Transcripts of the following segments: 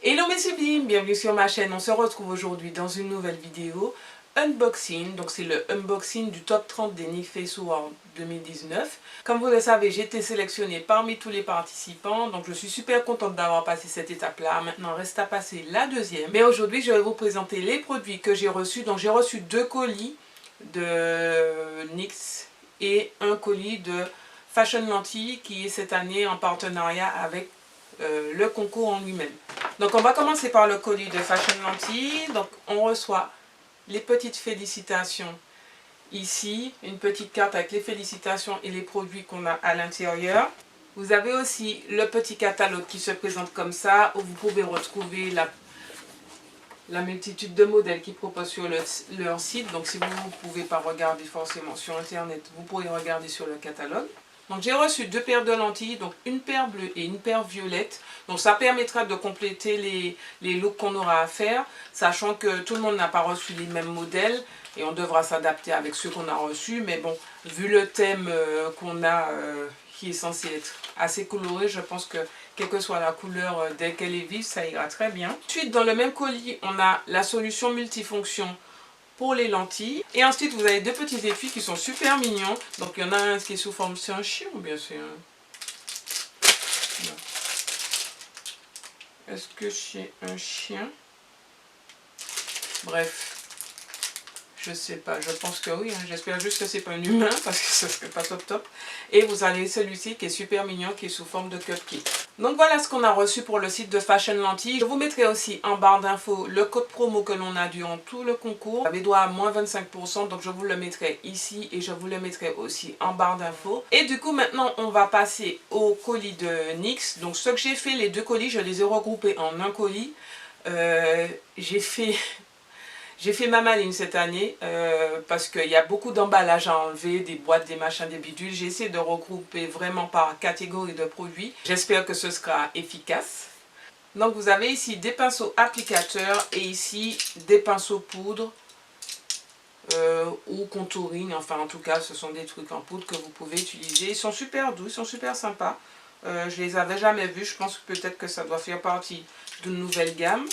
Hello mes sublimes, bienvenue sur ma chaîne. On se retrouve aujourd'hui dans une nouvelle vidéo unboxing. Donc c'est le unboxing du top 30 des NYX Face Awards 2019. Comme vous le savez, j'ai été sélectionnée parmi tous les participants. Donc je suis super contente d'avoir passé cette étape-là. Maintenant reste à passer la deuxième. Mais aujourd'hui je vais vous présenter les produits que j'ai reçus. Donc j'ai reçu 2 colis de NYX et un colis de Fashion Lentille qui est cette année en partenariat avec le concours en lui-même. Donc on va commencer par le colis de Fashion Lentille. Donc on reçoit les petites félicitations ici, une petite carte avec les félicitations et les produits qu'on a à l'intérieur. Vous avez aussi le petit catalogue qui se présente comme ça, où vous pouvez retrouver la multitude de modèles qu'ils proposent sur leur site. Donc si vous ne pouvez pas regarder forcément sur internet, vous pourrez regarder sur le catalogue. Donc j'ai reçu 2 paires de lentilles, donc une paire bleue et une paire violette. Donc ça permettra de compléter les looks qu'on aura à faire, sachant que tout le monde n'a pas reçu les mêmes modèles et on devra s'adapter avec ceux qu'on a reçus. Mais bon, vu le thème qu'on a, qui est censé être assez coloré, je pense que quelle que soit la couleur, dès qu'elle est vive, ça ira très bien. Ensuite, dans le même colis, on a la solution multifonction pour les lentilles. Et ensuite, vous avez 2 petits étuis qui sont super mignons. Donc, il y en a un qui est sous forme... C'est un chien ou bien c'est un... Est-ce que c'est un chien? Bref. Je sais pas, je pense que oui, hein. J'espère juste que c'est pas un humain parce que ce serait pas top top. Et vous avez celui-ci qui est super mignon, qui est sous forme de cupcake. Donc voilà ce qu'on a reçu pour le site de Fashion Lentille. Je vous mettrai aussi en barre d'infos le code promo que l'on a durant tout le concours. Vous avez droit à moins 25%, donc je vous le mettrai ici et je vous le mettrai aussi en barre d'infos. Et du coup maintenant on va passer au colis de NYX. Donc ce que j'ai fait, les 2 colis, je les ai regroupés en un colis. J'ai fait ma maline cette année parce qu'il y a beaucoup d'emballages à enlever, des boîtes, des machins, des bidules. J'ai essayé de regrouper vraiment par catégorie de produits. J'espère que ce sera efficace. Donc vous avez ici des pinceaux applicateurs et ici des pinceaux poudre ou contouring. Enfin en tout cas ce sont des trucs en poudre que vous pouvez utiliser. Ils sont super doux, ils sont super sympas. Je les avais jamais vus. Je pense que peut-être que ça doit faire partie d'une nouvelle gamme.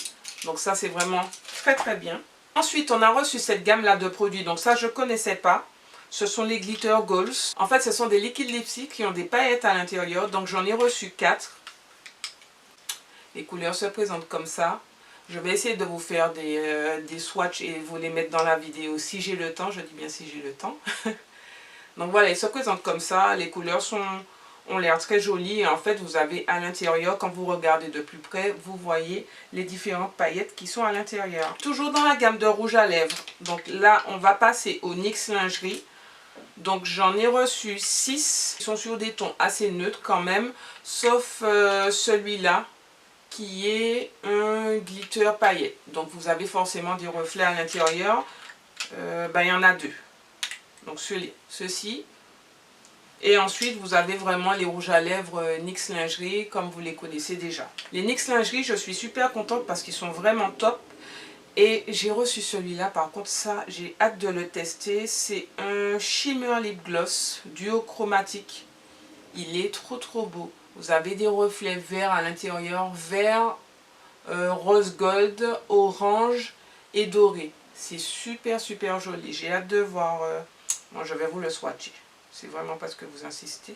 Donc ça c'est vraiment très très bien. Ensuite, on a reçu cette gamme-là de produits. Donc ça, je ne connaissais pas. Ce sont les Glitter Goals. En fait, ce sont des liquides lipstick qui ont des paillettes à l'intérieur. Donc j'en ai reçu 4. Les couleurs se présentent comme ça. Je vais essayer de vous faire des swatchs et vous les mettre dans la vidéo si j'ai le temps. Je dis bien si j'ai le temps. Donc voilà, ils se présentent comme ça. Les couleurs ont l'air très jolies. Et en fait, vous avez à l'intérieur, quand vous regardez de plus près, vous voyez les différentes paillettes qui sont à l'intérieur. Toujours dans la gamme de rouge à lèvres. Donc là, on va passer au NYX Lingerie. Donc j'en ai reçu 6. Ils sont sur des tons assez neutres quand même. Sauf celui-là qui est un glitter paillette. Donc vous avez forcément des reflets à l'intérieur. Il y en a 2. Donc ceux-ci. Et ensuite, vous avez vraiment les rouges à lèvres NYX Lingerie, comme vous les connaissez déjà. Les NYX Lingerie, je suis super contente parce qu'ils sont vraiment top. Et j'ai reçu celui-là, par contre, ça, j'ai hâte de le tester. C'est un Shimmer Lip Gloss duochromatique. Il est trop trop beau. Vous avez des reflets verts à l'intérieur, vert, rose gold, orange et doré. C'est super super joli. J'ai hâte de voir. Moi, je vais vous le swatcher. C'est vraiment parce que vous insistez.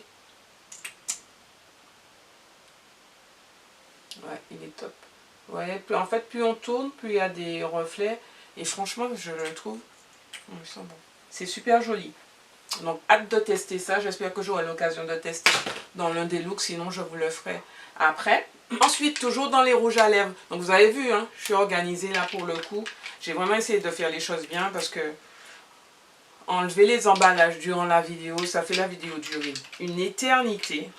Ouais, il est top. Ouais, en fait, plus on tourne, plus il y a des reflets. Et franchement, je le trouve, ils sont bons. C'est super joli. Donc, hâte de tester ça. J'espère que j'aurai l'occasion de tester dans l'un des looks. Sinon, je vous le ferai après. Ensuite, toujours dans les rouges à lèvres. Donc, vous avez vu, hein, je suis organisée là pour le coup. J'ai vraiment essayé de faire les choses bien parce que enlever les emballages durant la vidéo, ça fait la vidéo durer une éternité.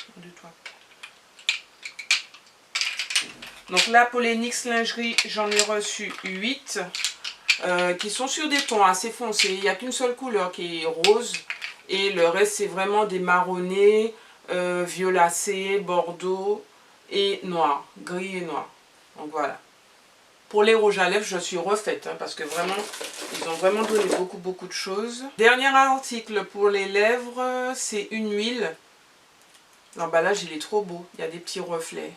Donc là, pour les NYX Lingerie, j'en ai reçu 8 qui sont sur des tons assez foncés. Il n'y a qu'une seule couleur qui est rose et le reste, c'est vraiment des marronnés, violacés, bordeaux et noir, gris et noir. Donc voilà. Pour les rouges à lèvres, je suis refaite hein, parce que vraiment, ils ont vraiment donné beaucoup de choses. Dernier article pour les lèvres, c'est une huile. L'emballage, il est trop beau. Il y a des petits reflets.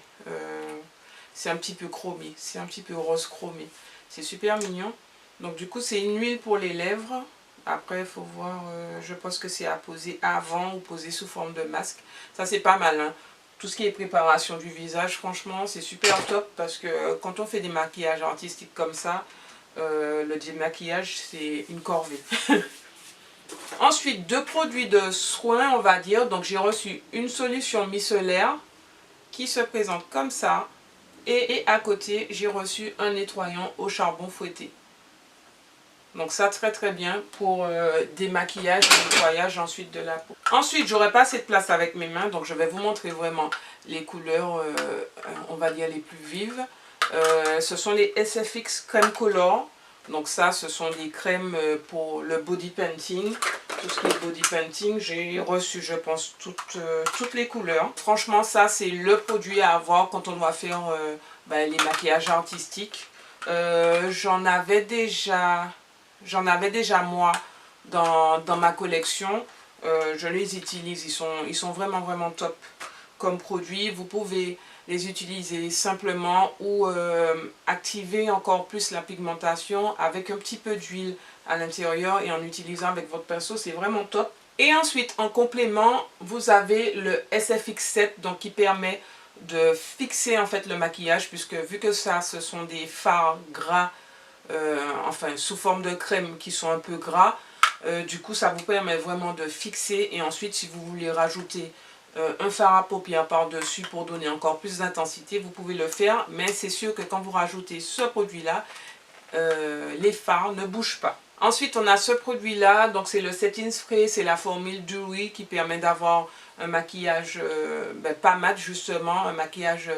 c'est un petit peu chromé, c'est un petit peu rose chromé. C'est super mignon. Donc du coup c'est une huile pour les lèvres. Après il faut voir, je pense que c'est à poser avant ou poser sous forme de masque. Ça c'est pas mal, hein. Tout ce qui est préparation du visage, franchement c'est super top parce que quand on fait des maquillages artistiques comme ça, le démaquillage c'est une corvée. Ensuite, deux produits de soins, on va dire. Donc, j'ai reçu une solution micellaire qui se présente comme ça. Et à côté, j'ai reçu un nettoyant au charbon fouetté. Donc, ça, très très bien pour démaquillage et nettoyage ensuite de la peau. Ensuite, j'aurai pas assez de place avec mes mains. Donc, je vais vous montrer vraiment les couleurs, on va dire, les plus vives. Ce sont les SFX Crème Color. Donc ça, ce sont des crèmes pour le body painting. Tout ce qui est body painting, j'ai reçu, je pense, toutes les couleurs. Franchement, ça, c'est le produit à avoir quand on doit faire les maquillages artistiques. J'en avais déjà moi dans ma collection. Je les utilise, ils sont vraiment, vraiment top comme produit. Vous pouvez les utiliser simplement ou activer encore plus la pigmentation avec un petit peu d'huile à l'intérieur et en utilisant avec votre pinceau, c'est vraiment top. Et ensuite, en complément, vous avez le SFX7 donc qui permet de fixer en fait le maquillage puisque vu que ça, ce sont des fards gras, enfin sous forme de crème qui sont un peu gras, du coup ça vous permet vraiment de fixer et ensuite si vous voulez rajouter un fard à paupières par-dessus pour donner encore plus d'intensité, vous pouvez le faire, mais c'est sûr que quand vous rajoutez ce produit-là, les fards ne bougent pas. Ensuite, on a ce produit-là, donc c'est le Setting Spray, c'est la formule Dewy qui permet d'avoir un maquillage pas mat justement, un maquillage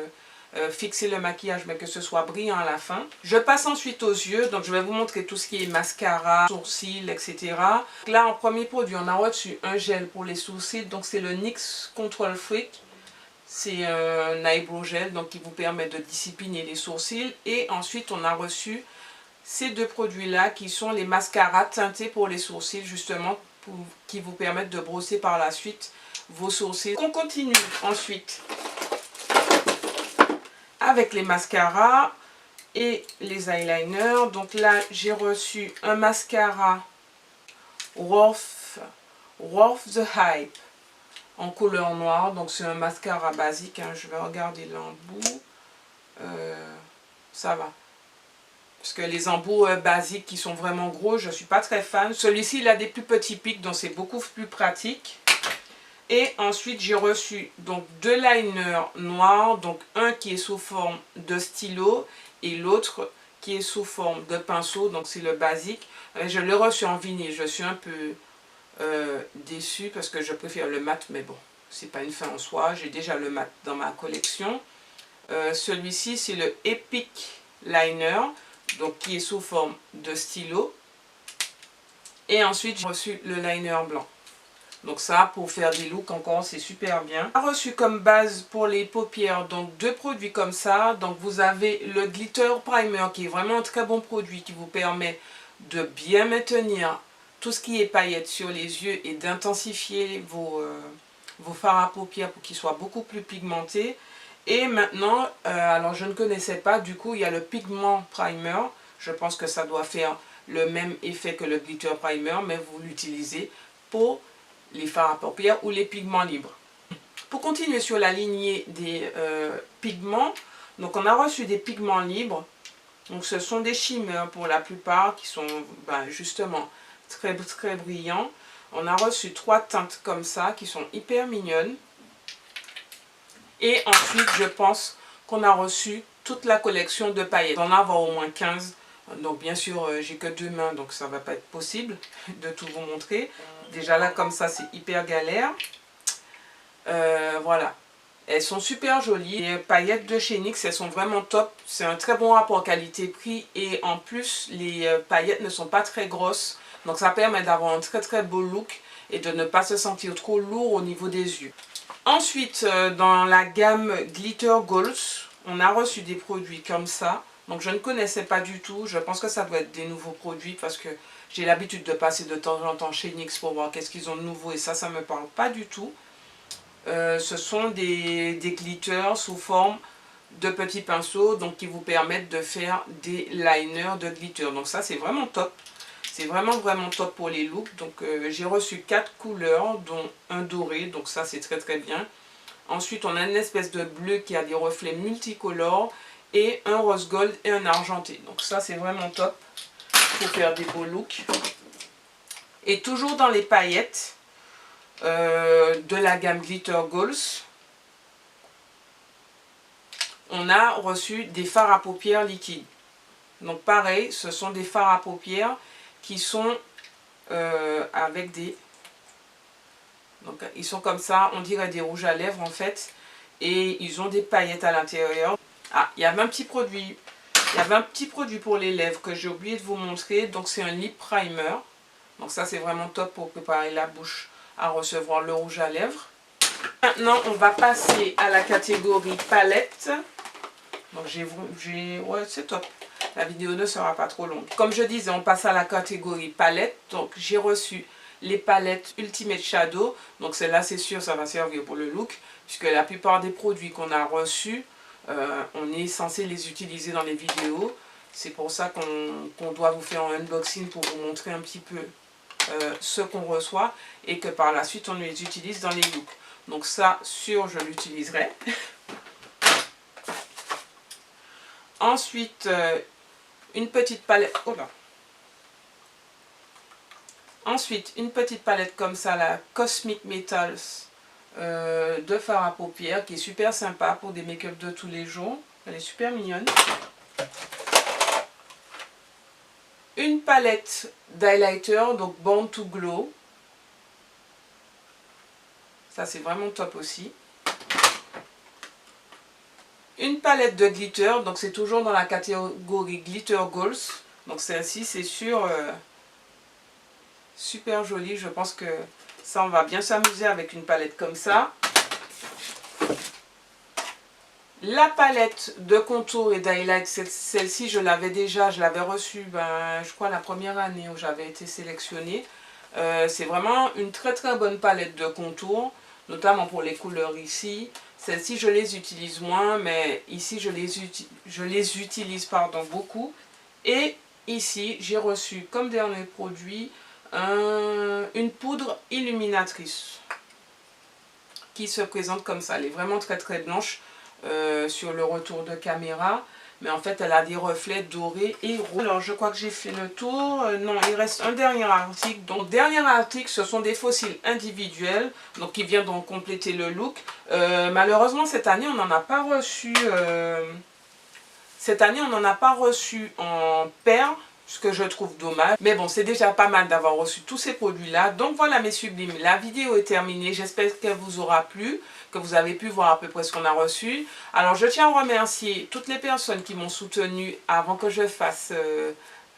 fixer le maquillage mais que ce soit brillant à la fin. Je passe ensuite aux yeux, donc je vais vous montrer tout ce qui est mascara, sourcils, etc. Là en premier produit on a reçu un gel pour les sourcils, donc c'est le NYX Control Freak. C'est un eyebrow gel donc qui vous permet de discipliner les sourcils. Et ensuite on a reçu ces deux produits là qui sont les mascaras teintés pour les sourcils justement qui vous permettent de brosser par la suite vos sourcils. On continue ensuite avec les mascaras et les eyeliners. Donc là, j'ai reçu un mascara Worth the Hype en couleur noire. Donc c'est un mascara basique, hein. Je vais regarder l'embout. Ça va. Parce que les embouts basiques qui sont vraiment gros, je ne suis pas très fan. Celui-ci, il a des plus petits pics, donc c'est beaucoup plus pratique. Et ensuite, j'ai reçu donc deux liners noirs, donc un qui est sous forme de stylo et l'autre qui est sous forme de pinceau, donc c'est le basique. Je l'ai reçu en vinyle, je suis un peu déçue parce que je préfère le mat, mais bon, c'est pas une fin en soi, j'ai déjà le mat dans ma collection. Celui-ci, c'est le Epic Liner, donc qui est sous forme de stylo. Et ensuite, j'ai reçu le liner blanc. Donc ça, pour faire des looks encore, c'est super bien. J'ai reçu comme base pour les paupières, donc deux produits comme ça. Donc vous avez le Glitter Primer, qui est vraiment un très bon produit, qui vous permet de bien maintenir tout ce qui est paillettes sur les yeux et d'intensifier vos fards à paupières pour qu'ils soient beaucoup plus pigmentés. Et maintenant, alors je ne connaissais pas, du coup il y a le Pigment Primer. Je pense que ça doit faire le même effet que le Glitter Primer, mais vous l'utilisez pour les fards à paupières ou les pigments libres. Pour continuer sur la lignée des pigments, donc on a reçu des pigments libres. Donc ce sont des shimmers pour la plupart qui sont justement très brillants. On a reçu trois teintes comme ça qui sont hyper mignonnes. Et ensuite je pense qu'on a reçu toute la collection de paillettes. On en a au moins 15. Donc bien sûr j'ai que deux mains donc ça va pas être possible de tout vous montrer. Déjà là comme ça c'est hyper galère. Voilà. Elles sont super jolies. Les paillettes de chez NYX elles sont vraiment top. C'est un très bon rapport qualité-prix. Et en plus les paillettes ne sont pas très grosses. Donc ça permet d'avoir un très très beau look. Et de ne pas se sentir trop lourd au niveau des yeux. Ensuite dans la gamme Glitter Goals, on a reçu des produits comme ça. Donc je ne connaissais pas du tout. Je pense que ça doit être des nouveaux produits parce que j'ai l'habitude de passer de temps en temps chez NYX pour voir qu'est-ce qu'ils ont de nouveau. Et ça ne me parle pas du tout. Ce sont des glitters sous forme de petits pinceaux donc qui vous permettent de faire des liners de glitter. Donc ça c'est vraiment top. C'est vraiment top pour les looks. Donc j'ai reçu 4 couleurs dont un doré. Donc ça c'est très bien. Ensuite on a une espèce de bleu qui a des reflets multicolores. Et un rose gold et un argenté. Donc ça c'est vraiment top pour faire des beaux looks. Et toujours dans les paillettes de la gamme Glitter Goals, on a reçu des fards à paupières liquides. Donc pareil, ce sont des fards à paupières qui sont avec des... Donc ils sont comme ça, on dirait des rouges à lèvres en fait. Et ils ont des paillettes à l'intérieur. Ah, il y avait un petit produit. Il y avait un petit produit pour les lèvres que j'ai oublié de vous montrer. Donc c'est un lip primer. Donc ça c'est vraiment top pour préparer la bouche à recevoir le rouge à lèvres. Maintenant on va passer à la catégorie palette. Donc ouais, c'est top. La vidéo ne sera pas trop longue. Comme je disais, on passe à la catégorie palette. Donc j'ai reçu les palettes Ultimate Shadow. Donc celle-là c'est sûr ça va servir pour le look. Puisque la plupart des produits qu'on a reçus, on est censé les utiliser dans les vidéos. C'est pour ça qu'on doit vous faire un unboxing pour vous montrer un petit peu ce qu'on reçoit. Et que par la suite on les utilise dans les looks. Donc ça, sûr, je l'utiliserai. Ensuite, une petite palette. Oh là. Ensuite, une petite palette comme ça, la Cosmic Metals de fard à paupières, qui est super sympa pour des make-up de tous les jours. Elle est super mignonne. Une palette d'highlighter, donc Born to Glow. Ça, c'est vraiment top aussi. Une palette de glitter, donc c'est toujours dans la catégorie Glitter Goals. Donc celle-ci, c'est sûr, super jolie. Je pense que ça, on va bien s'amuser avec une palette comme ça. La palette de contour et d'highlight, celle-ci, je l'avais déjà, je l'avais reçue, je crois, la première année où j'avais été sélectionnée. C'est vraiment une très bonne palette de contour, notamment pour les couleurs ici. Celles-ci, je les utilise moins, mais ici, je les utilise beaucoup. Et ici, j'ai reçu comme dernier produit une poudre illuminatrice qui se présente comme ça. Elle est vraiment très blanche sur le retour de caméra. Mais en fait, elle a des reflets dorés et rouges. Alors, je crois que j'ai fait le tour. Non, il reste un dernier article. Donc, dernier article, ce sont des fossiles individuels. Donc, qui viennent donc compléter le look. Malheureusement, cette année, on n'en a pas reçu. Cette année, on n'en a pas reçu en paire. Ce que je trouve dommage. Mais bon, c'est déjà pas mal d'avoir reçu tous ces produits-là. Donc voilà mes sublimes, la vidéo est terminée. J'espère qu'elle vous aura plu, que vous avez pu voir à peu près ce qu'on a reçu. Alors je tiens à remercier toutes les personnes qui m'ont soutenu avant que je fasse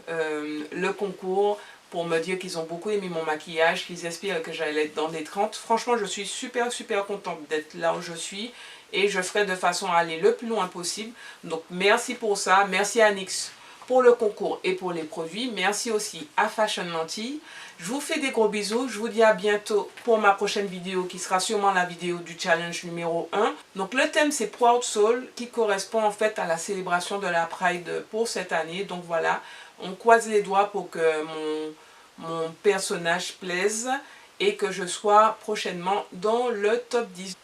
le concours, pour me dire qu'ils ont beaucoup aimé mon maquillage, qu'ils espèrent que j'allais être dans les 30. Franchement, je suis super contente d'être là où je suis. Et je ferai de façon à aller le plus loin possible. Donc merci pour ça. Merci à NYX pour le concours et pour les produits. Merci aussi à Fashion Lentille. Je vous fais des gros bisous. Je vous dis à bientôt pour ma prochaine vidéo qui sera sûrement la vidéo du challenge numéro 1. Donc le thème c'est Proud Soul qui correspond en fait à la célébration de la Pride pour cette année. Donc voilà, on croise les doigts pour que mon personnage plaise et que je sois prochainement dans le top 10.